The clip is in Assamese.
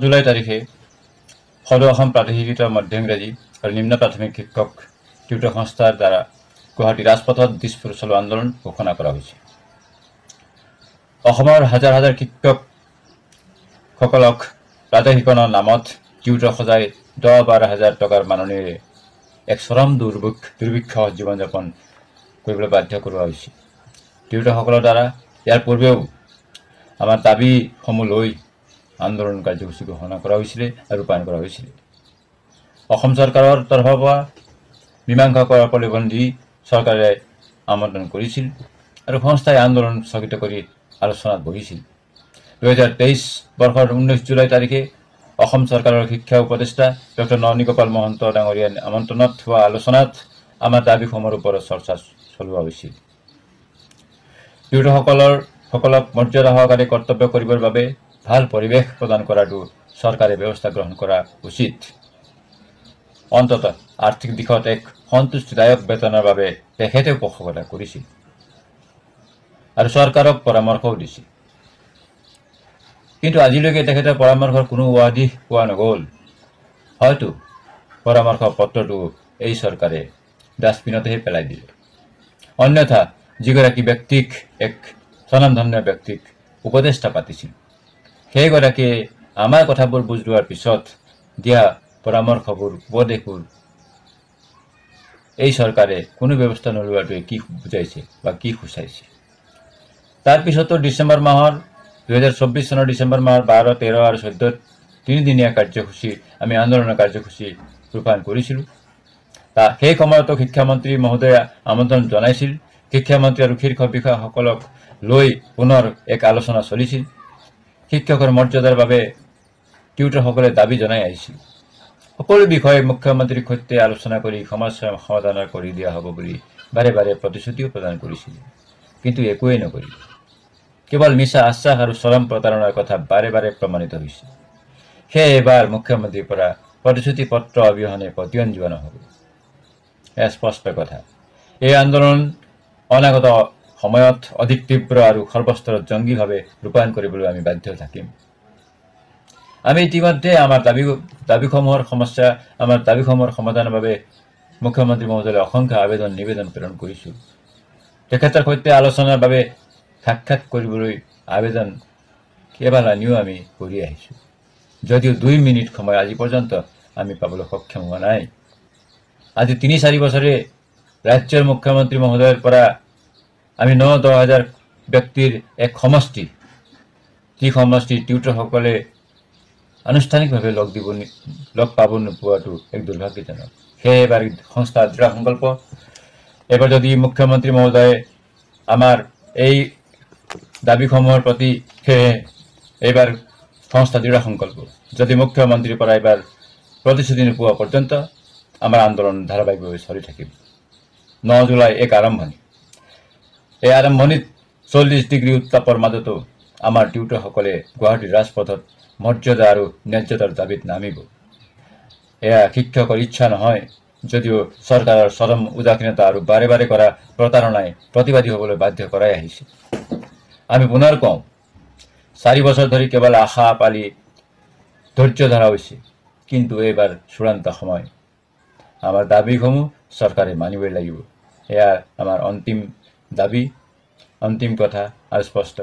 জুলাই তাৰিখে সদৌ অসম প্ৰাদেশিকৃত মধ্য ইংৰাজী আৰু নিম্ন প্ৰাথমিক শিক্ষক টিউটৰ সংস্থাৰ দ্বাৰা গুৱাহাটী ৰাজপথত দিছপুৰ চলো আন্দোলন ঘোষণা কৰা হৈছে। অসমৰ হাজাৰ হাজাৰ শিক্ষকসকলক প্ৰাদেশিকৰণৰ নামত টিউটৰ সজাই 10-12 হাজাৰ টকাৰ মাননিৰে এক চৰম দুৰ্ভিক্ষ জীৱন যাপন কৰিবলৈ বাধ্য কৰোৱা হৈছে। টিউটৰসকলৰ দ্বাৰা ইয়াৰ পূৰ্বেও আমাৰ দাবীসমূহ লৈ আন্দোলন কাৰ্যসূচী ঘোষণা কৰা হৈছিলে আৰু ৰূপায়ণ কৰা হৈছিলে। অসম চৰকাৰৰ তৰফৰ পৰা মীমাংসা কৰাৰ প্ৰলোভন দি চৰকাৰে আমন্ত্ৰণ কৰিছিল আৰু সংস্থাই আন্দোলন স্থগিত কৰি আলোচনাত বহিছিল। 2023 বৰ্ষৰ 19 জুলাই তাৰিখে অসম চৰকাৰৰ শিক্ষা উপদেষ্টা ডক্টৰ ননীগোপাল মহন্ত ডাঙৰীয়াৰ আমন্ত্ৰণত হোৱা আলোচনাত আমাৰ দাবীসমূহৰ ওপৰত চৰ্চা চলোৱা হৈছিল। টিউটৰসকলক মৰ্যাদা সহকাৰে কৰ্তব্য কৰিবৰ বাবে ভাল পৰিৱেশ প্ৰদান কৰাটো চৰকাৰে ব্যৱস্থা গ্ৰহণ কৰা উচিত। অন্ততঃ আৰ্থিক দিশত এক সন্তুষ্টিদায়ক বেতনৰ বাবে তেখেতেও পোষকতা কৰিছিল আৰু চৰকাৰক পৰামৰ্শও দিছিল। কিন্তু আজিলৈকে তেখেতৰ পৰামৰ্শৰ কোনো উৱাদিহ পোৱা নগ'ল। হয়তো পৰামৰ্শ পত্ৰটো এই চৰকাৰে ডাষ্টবিনতেহে পেলাই দিলে। অন্যথা যিগৰাকী ব্যক্তিক এক স্বনামধন্য ব্যক্তিক উপদেষ্টা পাতিছিল, সেইগৰাকীয়ে আমাৰ কথাবোৰ বুজ লোৱাৰ পিছত দিয়া পৰামৰ্শবোৰ উপদেশবোৰ এই চৰকাৰে কোনো ব্যৱস্থা নোলোৱাটোৱে কি বুজাইছে বা কি সূচাইছে। তাৰপিছতো 2024 চনৰ ডিচেম্বৰ মাহৰ 12, 13 আৰু 14 তিনিদিনীয়া কাৰ্যসূচী আমি আন্দোলনৰ কাৰ্যসূচী ৰূপায়ণ কৰিছিলোঁ। সেই সময়তো শিক্ষামন্ত্ৰী মহোদয়ে আমন্ত্ৰণ জনাইছিল। শিক্ষামন্ত্ৰী আৰু শীৰ্ষ বিষয়াসকলক লৈ পুনৰ এক আলোচনা চলিছিল। শিক্ষকৰ মৰ্যাদাৰ বাবে টিউটৰসকলে দাবী জনাই আহিছিল। সকলো বিষয়ে মুখ্যমন্ত্ৰীৰ সৈতে আলোচনা কৰি সমস্যা সমাধান কৰি দিয়া হ'ব বুলি বাৰে বাৰে প্ৰতিশ্ৰুতিও প্ৰদান কৰিছিল, কিন্তু একোৱেই নকৰিল। কেৱল মিছা আশ্বাস আৰু চৰম প্ৰতাৰণাৰ কথা বাৰে বাৰে প্ৰমাণিত হৈছে। সেয়ে এইবাৰ মুখ্যমন্ত্ৰীৰ পৰা প্ৰতিশ্ৰুতি পত্ৰ অবিহনে পতিয়ন যোৱা নহ'ব। এয়া স্পষ্ট কথা। এই আন্দোলন অনাগত সময়ত অধিক তীব্ৰ আৰু সৰ্বস্তৰত জংগীভাৱে ৰূপায়ণ কৰিবলৈ আমি বাধ্য থাকিম। আমি ইতিমধ্যে আমাৰ দাবীসমূহৰ সমাধানৰ বাবে মুখ্যমন্ত্ৰী মহোদয়লৈ অসংখ্য নিবেদন প্ৰেৰণ কৰিছোঁ। তেখেতৰ সৈতে আলোচনাৰ বাবে সাক্ষাৎ কৰিবলৈ আবেদন কেইবালানিও আমি কৰি আহিছোঁ, যদিও 2 মিনিট সময় আজি পৰ্যন্ত আমি পাবলৈ সক্ষম হোৱা নাই। আজি 3-4 বছৰে ৰাজ্যৰ মুখ্যমন্ত্ৰী মহোদয়ৰ পৰা আমি 9-10 হাজাৰ ব্যক্তিৰ এক সমষ্টি, যি সমষ্টি টিউটৰসকলে আনুষ্ঠানিকভাৱে লগ পাব নোপোৱাটো এক দুৰ্ভাগ্যজনক। সেয়ে এইবাৰ সংস্থাৰ দৃঢ় সংকল্প, এইবাৰ যদি মুখ্যমন্ত্ৰী মহোদয়ে আমাৰ এই দাবীসমূহৰ প্ৰতি সেয়ে এইবাৰ সংস্থা দৃঢ় সংকল্প, যদি মুখ্যমন্ত্ৰীৰ পৰা এইবাৰ প্ৰতিশ্ৰুতি নোপোৱা পৰ্যন্ত আমাৰ আন্দোলন ধাৰাবাহিকভাৱে চলি থাকিব। 9 জুলাই এক আৰম্ভণি। এই আৰম্ভণিত 40 ডিগ্ৰী উত্তাপৰ মাজতো আমাৰ টিউটৰসকলে গুৱাহাটীৰ ৰাজপথত মৰ্যাদা আৰু ন্যায্যতাৰ দাবীত নামিব। এয়া শিক্ষকৰ ইচ্ছা নহয়, যদিও চৰকাৰৰ চৰম উদাসীনতা আৰু বাৰে বাৰে কৰা প্ৰতাৰণাই প্ৰতিবাদী হ'বলৈ বাধ্য কৰাই আহিছে। আমি পুনৰ কওঁ, 4 বছৰ ধৰি কেৱল আশা পালি ধৈৰ্য ধৰা হৈছে, কিন্তু এইবাৰ চূড়ান্ত সময়। আমাৰ দাবীসমূহ চৰকাৰে মানিবই লাগিব। এয়া আমাৰ অন্তিম দাবী, অন্তিম কথা আৰু স্পষ্ট